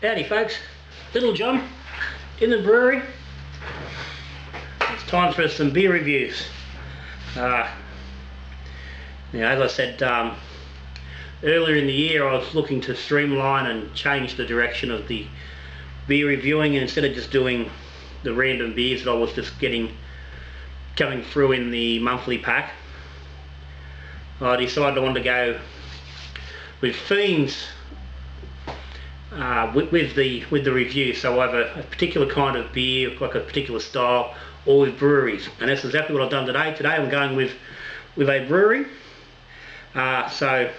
Howdy folks, Little John in the brewery. It's time for some beer reviews. As I said earlier in the year, I was looking to streamline and change the direction of the beer reviewing, and instead of just doing the random beers that I was just coming through in the monthly pack, I decided I wanted to go with themes with the review. So I have a particular kind of beer, like a particular style, or with breweries, and that's exactly what I've done today. Today I'm going with a brewery. So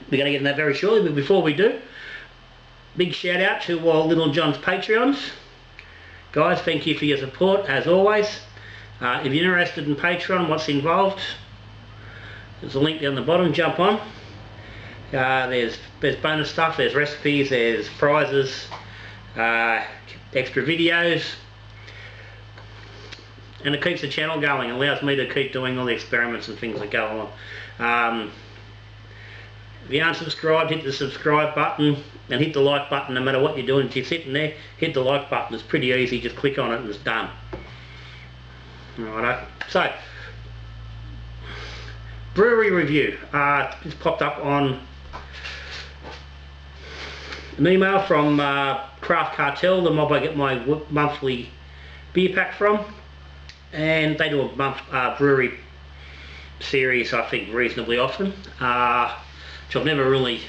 we're going to get in that very shortly, but before we do, big shout out to Little John's Patreons. Guys, thank you for your support as always. If you're interested in Patreon, what's involved, there's a link down the bottom, jump on. There's bonus stuff, there's recipes, there's prizes, extra videos, and it keeps the channel going. It allows me to keep doing all the experiments and things that go on. If you aren't subscribed, hit the subscribe button and hit the like button no matter what you're doing. If you're sitting there, hit the like button. It's pretty easy, just click on it and it's done. Alright, so brewery review. It's popped up on an email from Craft Cartel, the mob I get my monthly beer pack from, and they do a brewery series, I think, reasonably often, which I've never really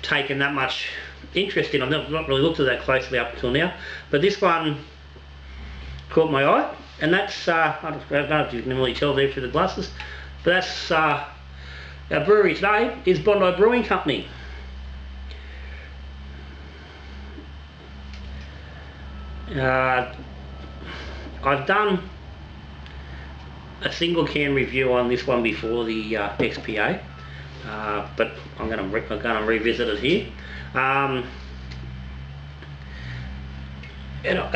taken that much interest in. I've not really looked at that closely up until now, but this one caught my eye, and that's, I don't know if you can really tell there through the glasses, but that's, our brewery today is Bondi Brewing Company. I've done a single can review on this one before, the XPA, but I'm going to revisit it here. And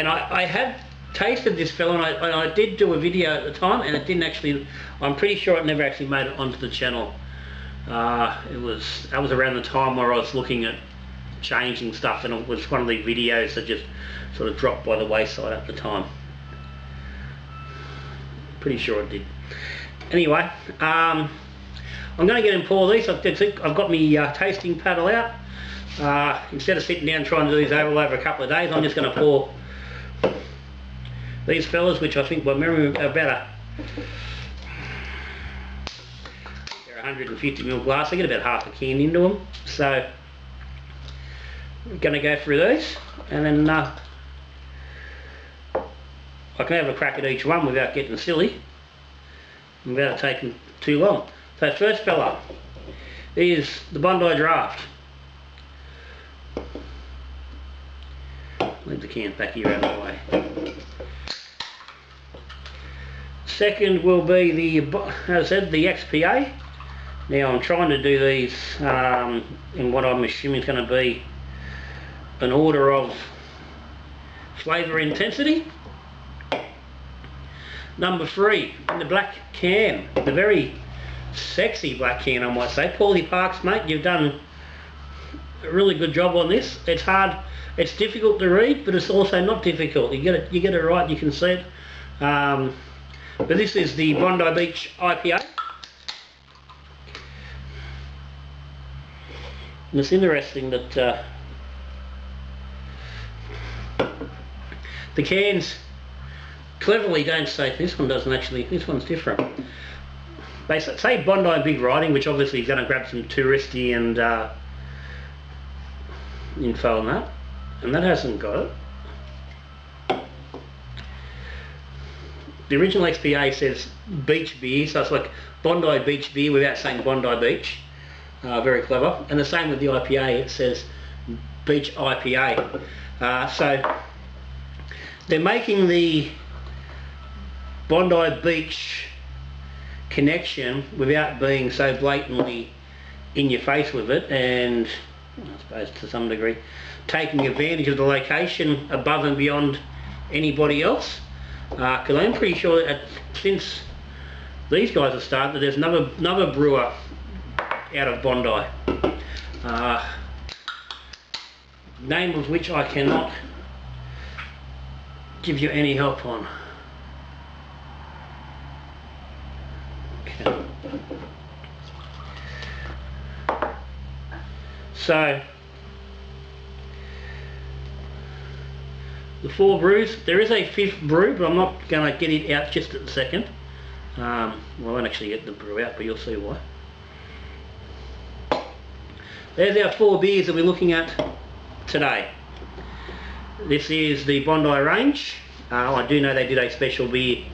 I had tasted this fella, and I did do a video at the time, and it didn't actually, I'm pretty sure it never actually made it onto the channel. That was around the time where I was looking at changing stuff, and it was one of the videos that just sort of dropped by the wayside at the time. Pretty sure it did. Anyway, I'm going to get and pour these. I've got my tasting paddle out. Instead of sitting down trying to do these over a couple of days, I'm just going to pour these fellas, which I think by memory are about they're 150ml glass. I get about half a can into them, so I'm going to go through these, and then I can have a crack at each one without getting silly, without it taking too long. So first fella is the Bondi Draft. Leave the can back here out of the way. Second will be the, as I said, the XPA. Now I'm trying to do these in what I'm assuming is going to be an order of flavour intensity. Number 3, in the black can, the very sexy black can, I might say. Paulie Parks, mate, you've done a really good job on this. It's hard, it's difficult to read, but it's also not difficult. You get it right, you can see it. But this is the Bondi Beach IPA. And it's interesting that the cans cleverly don't say, this one doesn't actually, this one's different. They say Bondi Big Riding, which obviously is going to grab some touristy and info on that, and that hasn't got it. The original XPA says beach beer, so it's like Bondi Beach beer without saying Bondi Beach. Very clever. And the same with the IPA, it says Beach IPA. So they're making the Bondi Beach connection without being so blatantly in your face with it, and I suppose to some degree taking advantage of the location above and beyond anybody else, because I'm pretty sure that since these guys have started, there's another brewer out of Bondi. name of which I cannot give you any help on. Okay. So the 4 brews, there is a 5th brew, but I'm not going to get it out just at the second. Well, I won't actually get the brew out, but you'll see why. There's our 4 beers that we're looking at today. This is the Bondi range. I do know they did a special beer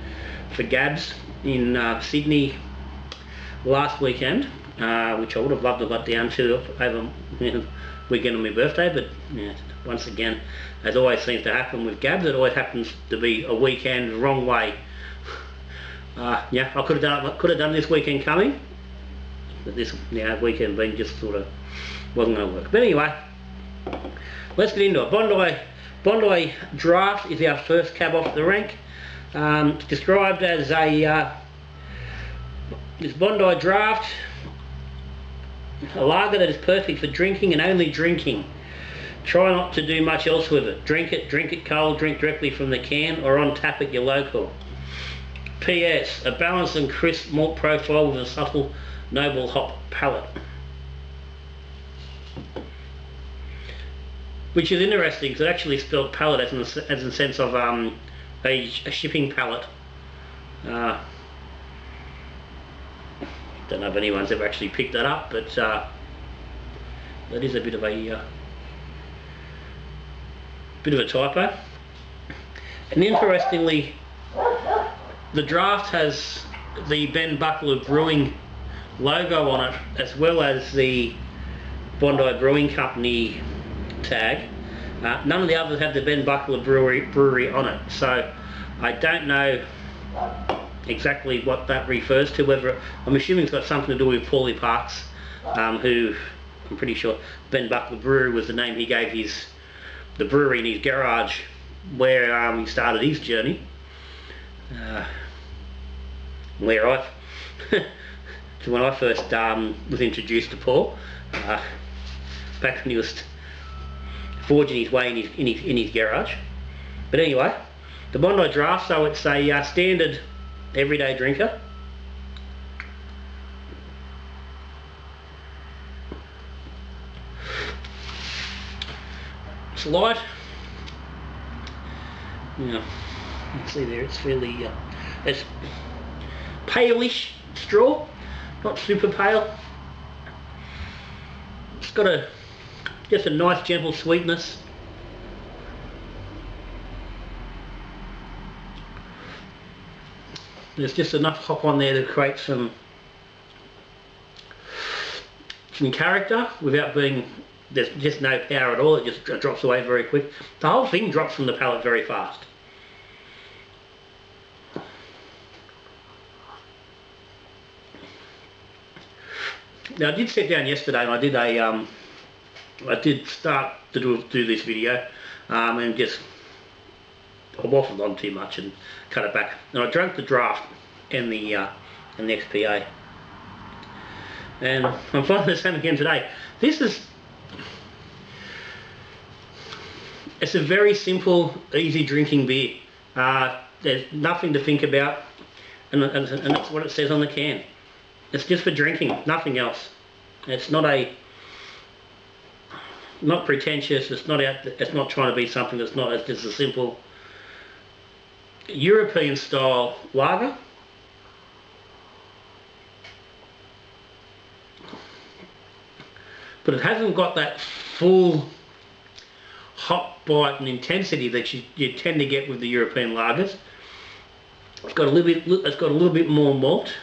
for Gabs in Sydney last weekend, which I would have loved to have got down to over weekend on my birthday, but yeah, once again, as always seems to happen with Gabs, it always happens to be a weekend the wrong way. Yeah, I could have done this weekend coming, but this weekend being just sort of wasn't going to work. But anyway, let's get into it. Bondi Draft is our first cab off the rank. Described as this Bondi Draft, a lager that is perfect for drinking and only drinking. Try not to do much else with it. Drink it cold, drink directly from the can or on tap at your local. P.S. A balanced and crisp malt profile with a subtle, noble hop palate. Which is interesting because it actually spelled palate as in the sense of a shipping pallet. Don't know if anyone's ever actually picked that up, but that is a bit of a typo. And interestingly, the draft has the Ben Buckler Brewing logo on it, as well as the Bondi Brewing Company tag. None of the others have the Ben Buckler brewery on it, so I don't know exactly what that refers to. Whether I'm assuming it's got something to do with Paulie Parks, who I'm pretty sure Ben Buckler Brewery was the name he gave the brewery in his garage where he started his journey. Where when I first was introduced to Paul, back when he was forging his way in his garage. But anyway, the Bondi Draft, so it's a standard everyday drinker. It's light. Yeah, you can see there it's fairly it's palish straw, not super pale. It's got just a nice gentle sweetness. There's just enough hop on there to create some character without being, there's just no power at all. It just drops away very quick. The whole thing drops from the palate very fast. Now I did sit down yesterday and I did start to do this video and just I waffled on too much and cut it back. And I drank the draft and the XPA, and I'm finding the same again today. It's a very simple, easy drinking beer. There's nothing to think about, and that's what it says on the can. It's just for drinking, nothing else. It's not pretentious. It's not trying to be something that's not. It's just a simple European style lager. But it hasn't got that full hop bite and intensity that you tend to get with the European lagers. It's got a little bit more malt.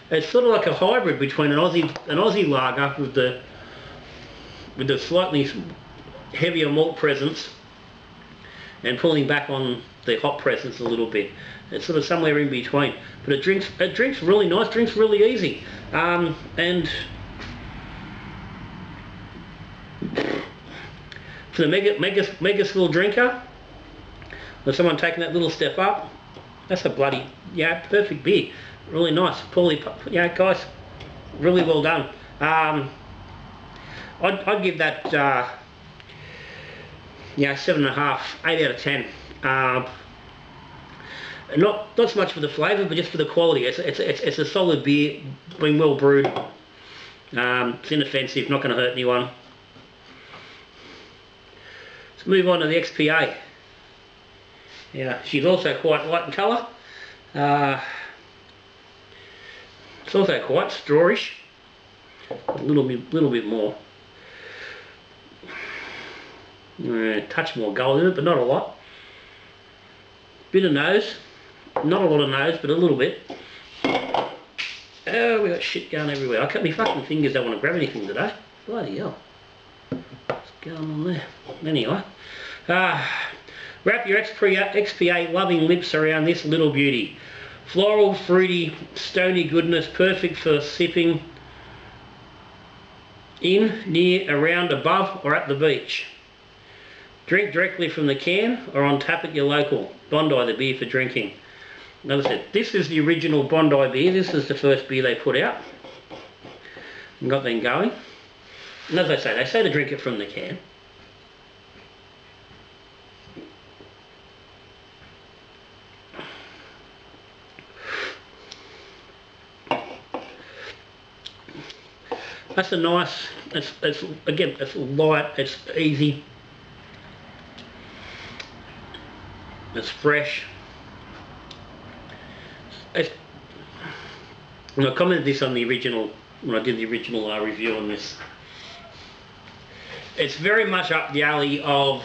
It's sort of like a hybrid between an Aussie lager with the slightly heavier malt presence and pulling back on the hop presence a little bit. It's sort of somewhere in between. But it drinks really nice, drinks really easy. And for the mega skill drinker, or someone taking that little step up, that's a bloody perfect beer. Really nice, guys, really well done. I'd give that Yeah, 7.5, 8 out of 10. Not so much for the flavour, but just for the quality. It's a solid beer, been well brewed. It's inoffensive, not going to hurt anyone. Let's move on to the XPA. Yeah, she's also quite light in colour. It's also quite strawish. A little bit more. A touch more gold in it, but not a lot. Bit of nose. Not a lot of nose, but a little bit. Oh, we got shit going everywhere. I cut my fucking fingers, don't want to grab anything today. Bloody hell. What's going on there? Anyway. Wrap your XPA loving lips around this little beauty. Floral, fruity, stony goodness, perfect for sipping in, near, around, above, or at the beach. Drink directly from the can or on tap at your local. Bondi, the beer for drinking. As I said, this is the original Bondi beer. This is the first beer they put out and got them going. And as I say, they say to drink it from the can. That's a nice, again, it's light, it's easy, it's fresh. And I commented this on the original, when I did the original review on this. It's very much up the alley of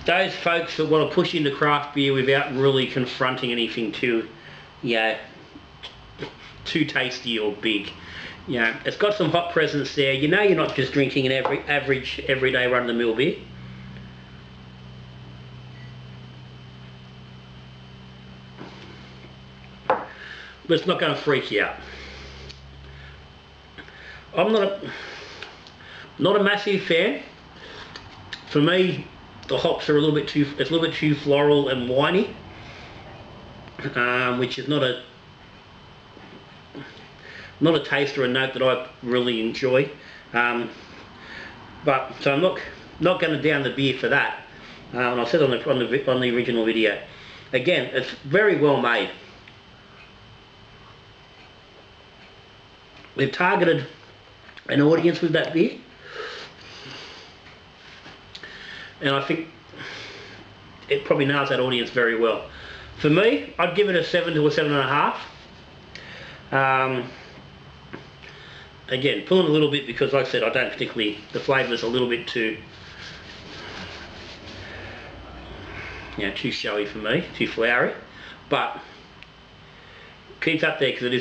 those folks that want to push into craft beer without really confronting anything too, too tasty or big. It's got some hop presence there. You know you're not just drinking an average, everyday run-of-the-mill beer. But it's not going to freak you out. I'm not a massive fan. For me, the hops are a little bit too floral and winey, which is not a taste or a note that I really enjoy. So I'm not going to down the beer for that. And I said on the original video, again, it's very well made. They've targeted an audience with that beer, and I think it probably nails that audience very well. For me, I'd give it a 7 to a 7.5. Again, pulling a little bit because, like I said, I don't particularly, the flavour's a little bit too, too showy for me, too flowery, but keeps up there because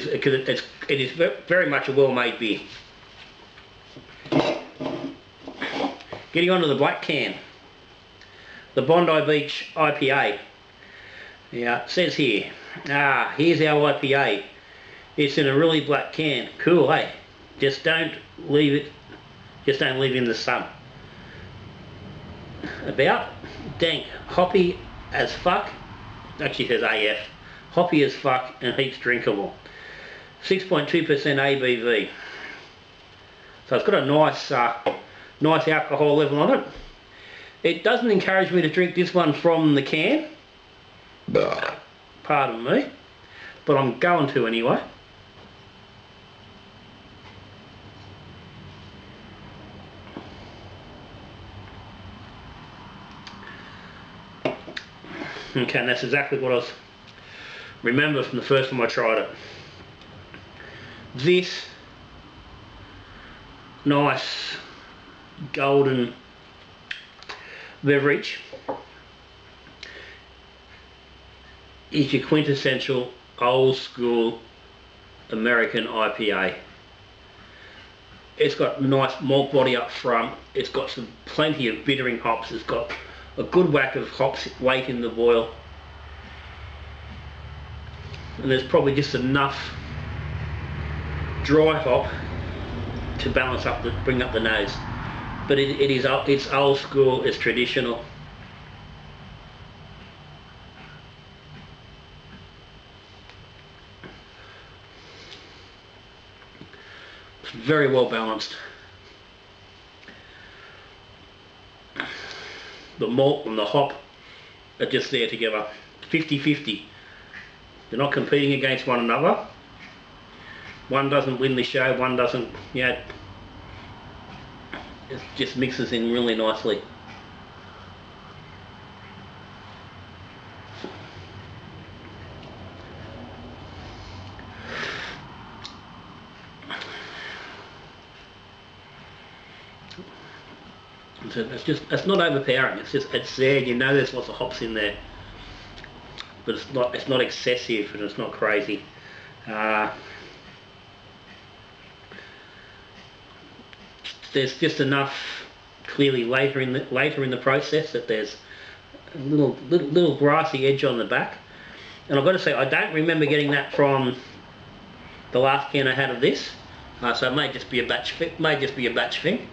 it is very much a well-made beer. Getting onto the black can, the Bondi Beach IPA. It says here, here's our IPA. It's in a really black can. Cool, eh? Just don't leave it in the sun. About dank, hoppy as fuck. Actually it says AF. Hoppy as fuck and heaps drinkable. 6.2% ABV. So it's got a nice alcohol level on it. It doesn't encourage me to drink this one from the can. Pardon me. But I'm going to anyway. Okay, and that's exactly what I remember from the first time I tried it. This nice golden beverage is your quintessential old school American IPA. It's got nice malt body up front, it's got plenty of bittering hops, it's got a good whack of hops late in the boil, and there's probably just enough dry hop to balance up, bring up the nose. But it's old school, it's traditional. It's very well balanced. the malt and the hop are just there together, 50-50. They're not competing against one another. One doesn't win the show, one doesn't, you know, it just mixes in really nicely. So it's not overpowering. It's there. You know, there's lots of hops in there, but it's not excessive and it's not crazy. There's just enough clearly later in the process that there's a little grassy edge on the back, and I've got to say I don't remember getting that from the last can I had of this, so it may just be a batch thing.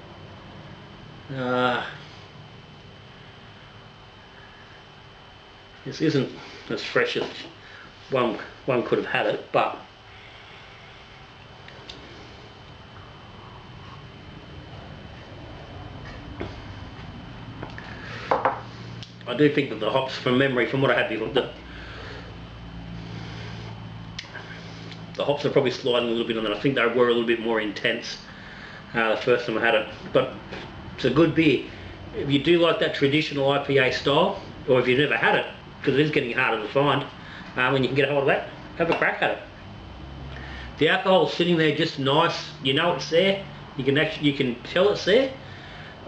This isn't as fresh as one could have had it, but I do think that the hops, from memory, from what I had before, the hops are probably sliding a little bit on that. I think they were a little bit more intense the first time I had it, but it's a good beer. If you do like that traditional IPA style, or if you've never had it, because it is getting harder to find, when you can get a hold of that, have a crack at it. The alcohol's sitting there just nice. You know it's there. You can tell it's there,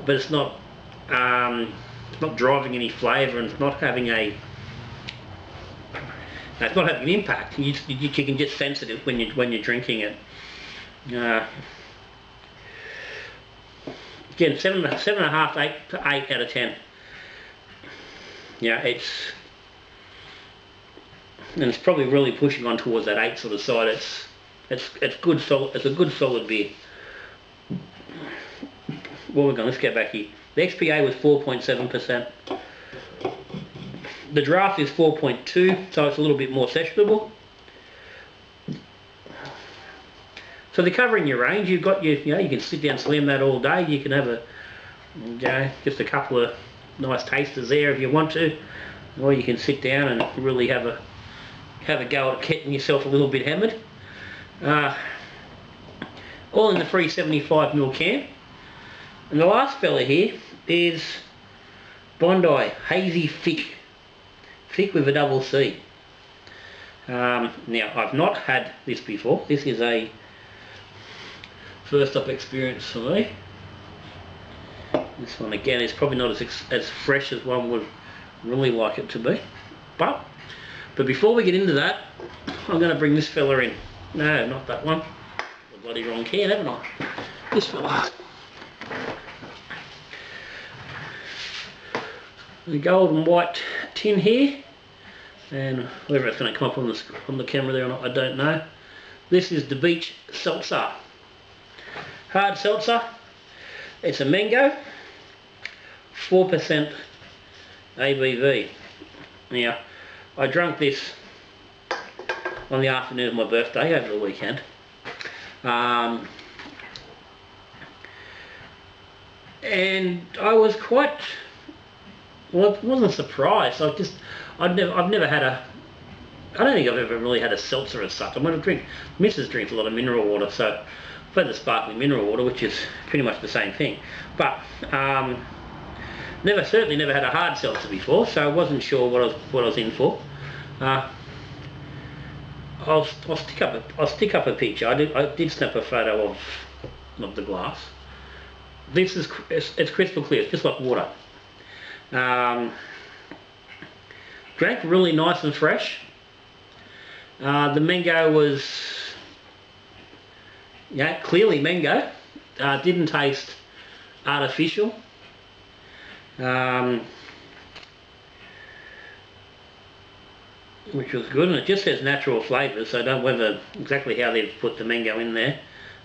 but it's not driving any flavour, and it's not having an impact. You can just sense it when you're drinking it. Again, 7.5, 8 out of 10. Yeah, it's probably really pushing on towards that 8 sort of side. It's good solid. It's a good solid beer. Well, let's get back here. The XPA was 4.7%. The draft is 4.2, so it's a little bit more sessionable. So they're covering your range. You've got you can sit down, slam that all day. You can have just a couple of nice tasters there if you want to, or you can sit down and really have a go at getting yourself a little bit hammered. All in the 375ml can. And the last fella here is Bondi Hazy Thick with a double C. Now I've not had this before. This is a first up experience for me. This one again is probably not as fresh as one would really like it to be, but before we get into that, I'm going to bring this fella in. No, not that one. The bloody wrong can, haven't I? This fella. The gold and white tin here, and whether it's going to come up on the camera there or not, I don't know. This is the Beach Seltzer. Hard seltzer. It's a mango, 4% ABV. Now, I drank this on the afternoon of my birthday over the weekend. And I was quite, well, I wasn't surprised. I've never had I don't think I've ever really had a seltzer as such. I'm going to drink, Mrs. drinks a lot of mineral water, so I've had the sparkling mineral water, which is pretty much the same thing. But certainly never had a hard seltzer before, so I wasn't sure what I was in for. I'll stick up a picture. I did snap a photo of the glass. This is it's crystal clear. It's just like water. Drank really nice and fresh. The mango was clearly mango. Didn't taste artificial. Which was good, and it just says natural flavours, so I don't know whether exactly how they've put the mango in there.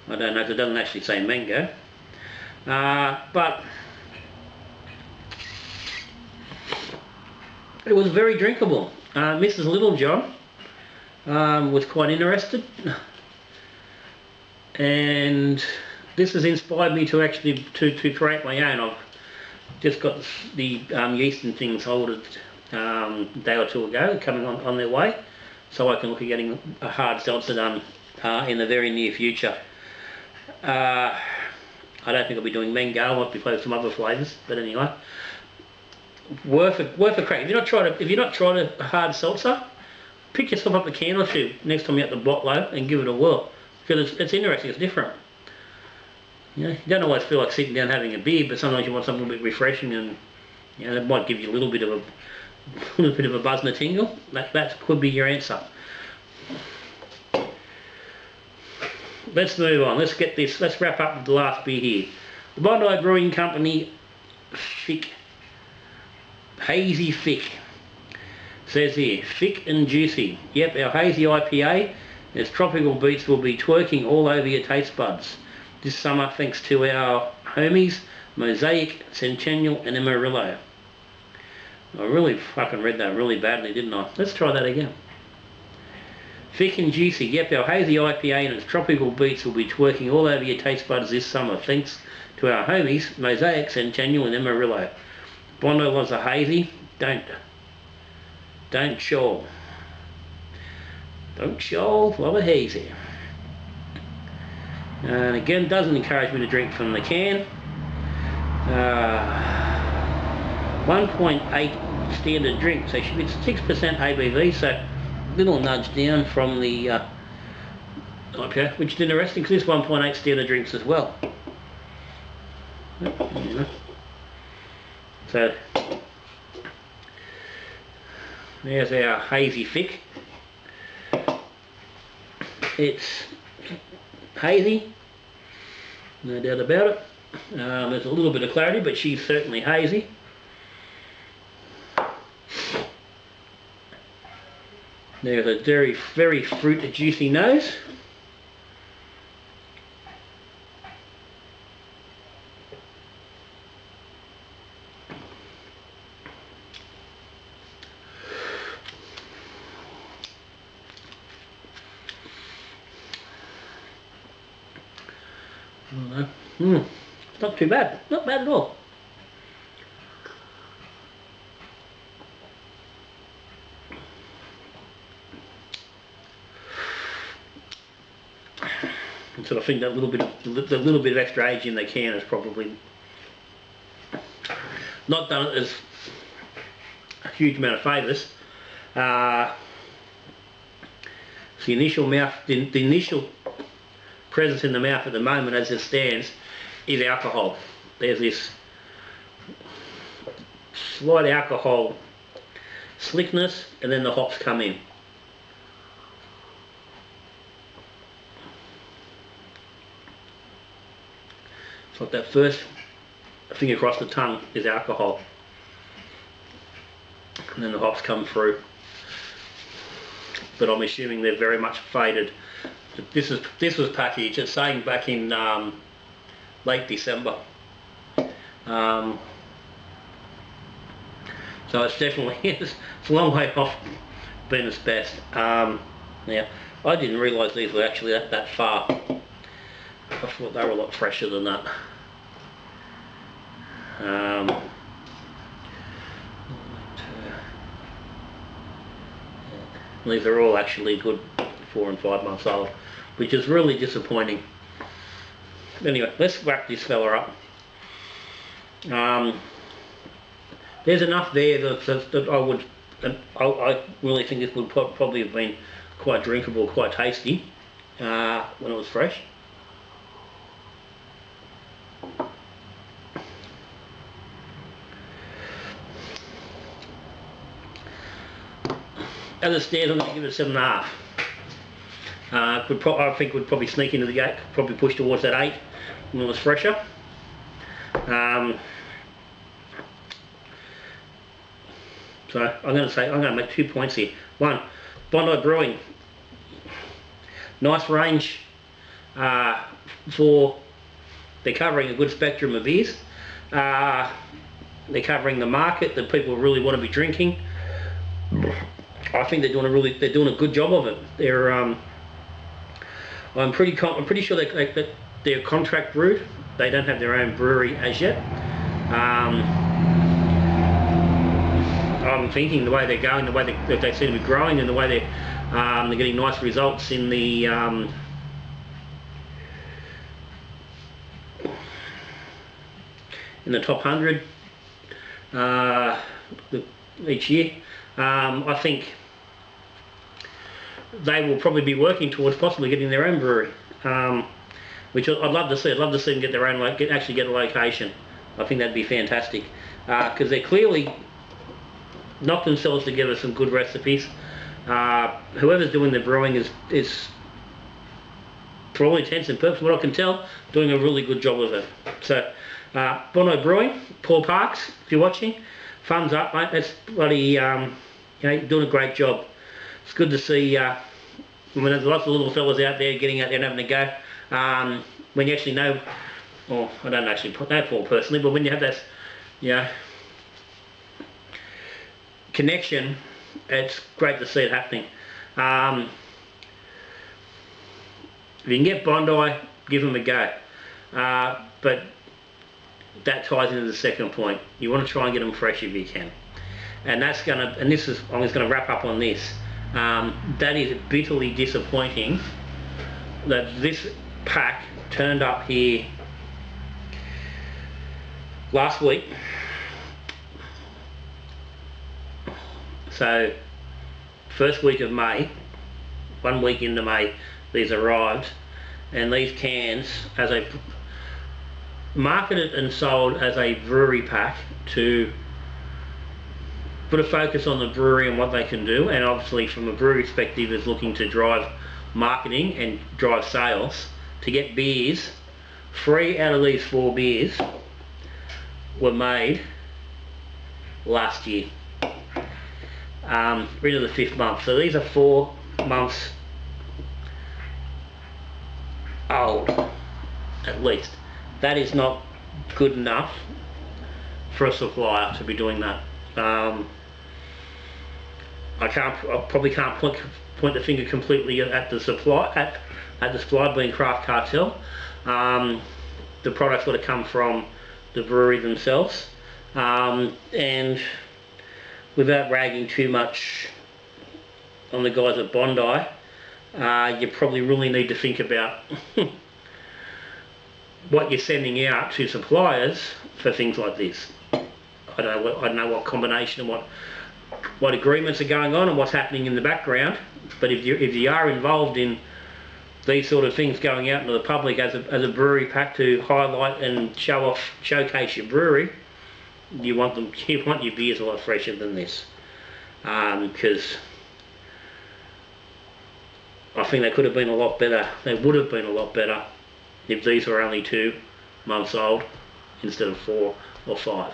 I don't know, because it doesn't actually say mango. But it was very drinkable. Mrs. Littlejohn was quite interested, and this has inspired me to actually to create my own. Just got the yeast and things ordered a day or two ago, coming on their way, so I can look at getting a hard seltzer done in the very near future. I don't think I'll be doing mango. I might be playing with some other flavours, but anyway, worth a crack. If you're not tried a hard seltzer, pick yourself up a can or two next time you're at the botlo and give it a whirl, because it's interesting. It's different. You don't always feel like sitting down having a beer, but sometimes you want something a bit refreshing, and it might give you a little bit of a buzz and a tingle. That could be your answer. Let's move on. Let's wrap up with the last beer here. The Bondi Brewing Company Thick, Hazy Thick. Says here, thick and juicy. Yep, our hazy IPA. Its tropical beats will be twerking all over your taste buds this summer, thanks to our homies Mosaic, Centennial and Amarillo. I really fucking read that really badly, didn't I? Let's try that again. Thick and juicy. Yep, our hazy IPA and its tropical beats will be twerking all over your taste buds this summer, thanks to our homies Mosaic, Centennial and Amarillo. Bondi loves a hazy. Don't show. Don't show, love a hazy. And again, doesn't encourage me to drink from the can. 1.8 standard drink, so it's 6% ABV, so little nudge down from the IPA, which is interesting because this 1.8 standard drinks as well. So there's our hazy thick. It's hazy, no doubt about it. There's a little bit of clarity, but she's certainly hazy. There's a very, very fruit juicy nose. It's not too bad. Not bad at all. And so I think that little bit of extra age in the can is probably not done it as a huge amount of favours. The initial presence in the mouth at the moment, as it stands, is alcohol. There's this slight alcohol slickness, and then the hops come in. It's like that first thing across the tongue is alcohol, and then the hops come through. But I'm assuming they're very much faded. This was packaged, it's saying back in late December. So it's definitely, it's a long way off being its best. Now, I didn't realise these were actually that far. I thought they were a lot fresher than that. These are all actually good 4 and 5 months old, which is really disappointing. Anyway, let's wrap this fella up. There's enough there that I really think this would probably have been quite drinkable, quite tasty when it was fresh. As it stands, I'm going to give it a 7.5. I think would probably sneak into the 8, probably push towards that 8 when it was fresher. So I'm going to make 2 points here. One, Bondi Brewing, nice range for, they're covering a good spectrum of beers. They're covering the market that people really want to be drinking. I think they're doing a good job of it. They're I'm pretty sure that they're contract brewed. They don't have their own brewery as yet. I'm thinking the way they're going, the way that they seem to be growing, and the way they're getting nice results in the top 100 each year. I think they will probably be working towards possibly getting their own brewery, which I'd love to see. I'd love to see them get their own, actually get a location. I think that'd be fantastic, because they're clearly knocked themselves together some good recipes. Whoever's doing the brewing is, for all intents and purposes, what I can tell, doing a really good job of it. So, Bondi Brewing, Paul Parks, if you're watching, thumbs up, mate. That's bloody, you know, you're doing a great job. It's good to see. I mean, there's lots of little fellas out there getting out there and having a go. When you actually know, or I don't actually know Paul personally, but when you have that, you know, connection, it's great to see it happening. If you can get Bondi, give them a go. But that ties into the second point. You want to try and get them fresh if you can. And that's gonna, and this is, I'm just gonna wrap up on this. That is bitterly disappointing that this pack turned up here last week. So, first week of May, 1 week into May, these arrived, and these cans, as a marketed and sold as a brewery pack to put a focus on the brewery and what they can do, and obviously from a brewery perspective is looking to drive marketing and drive sales. To get beers, 3 out of these 4 beers were made last year. We're into the 5th month, so these are 4 months old at least. That is not good enough for a supplier to be doing that. I probably can't point the finger completely at the supply, at the supplier being Craft Cartel. The products would have come from the brewery themselves, and without ragging too much on the guys at Bondi, you probably really need to think about what you're sending out to suppliers for things like this. I don't know what combination and what agreements are going on and what's happening in the background, but if you are involved in these sort of things going out into the public as a brewery pack to highlight and showcase your brewery, you want your beers a lot fresher than this, because I think they could have been a lot better. They would have been a lot better if these were only 2 months old instead of 4 or 5.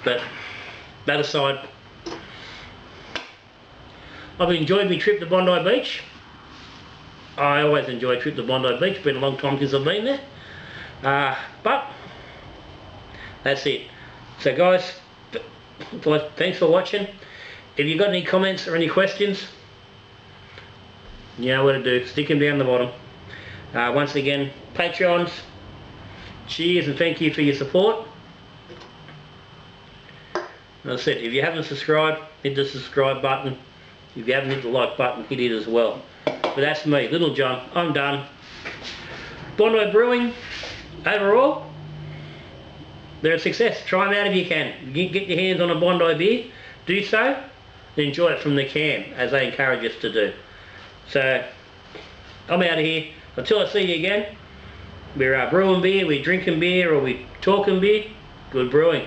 But that aside, I've enjoyed my trip to Bondi Beach. I always enjoy a trip to Bondi Beach. It's been a long time since I've been there. But that's it. So guys, thanks for watching. If you've got any comments or any questions, you know what to do. Stick them down the bottom. Once again, Patreons, cheers and thank you for your support. As I said, if you haven't subscribed, hit the subscribe button. If you haven't hit the like button, hit it as well. But that's me, Little John. I'm done. Bondi Brewing, overall, they're a success. Try them out if you can. Get your hands on a Bondi beer. Do so. And enjoy it from the can, as they encourage us to do. So, I'm out of here. Until I see you again, we're brewing beer, we're drinking beer, or we're talking beer. Good brewing.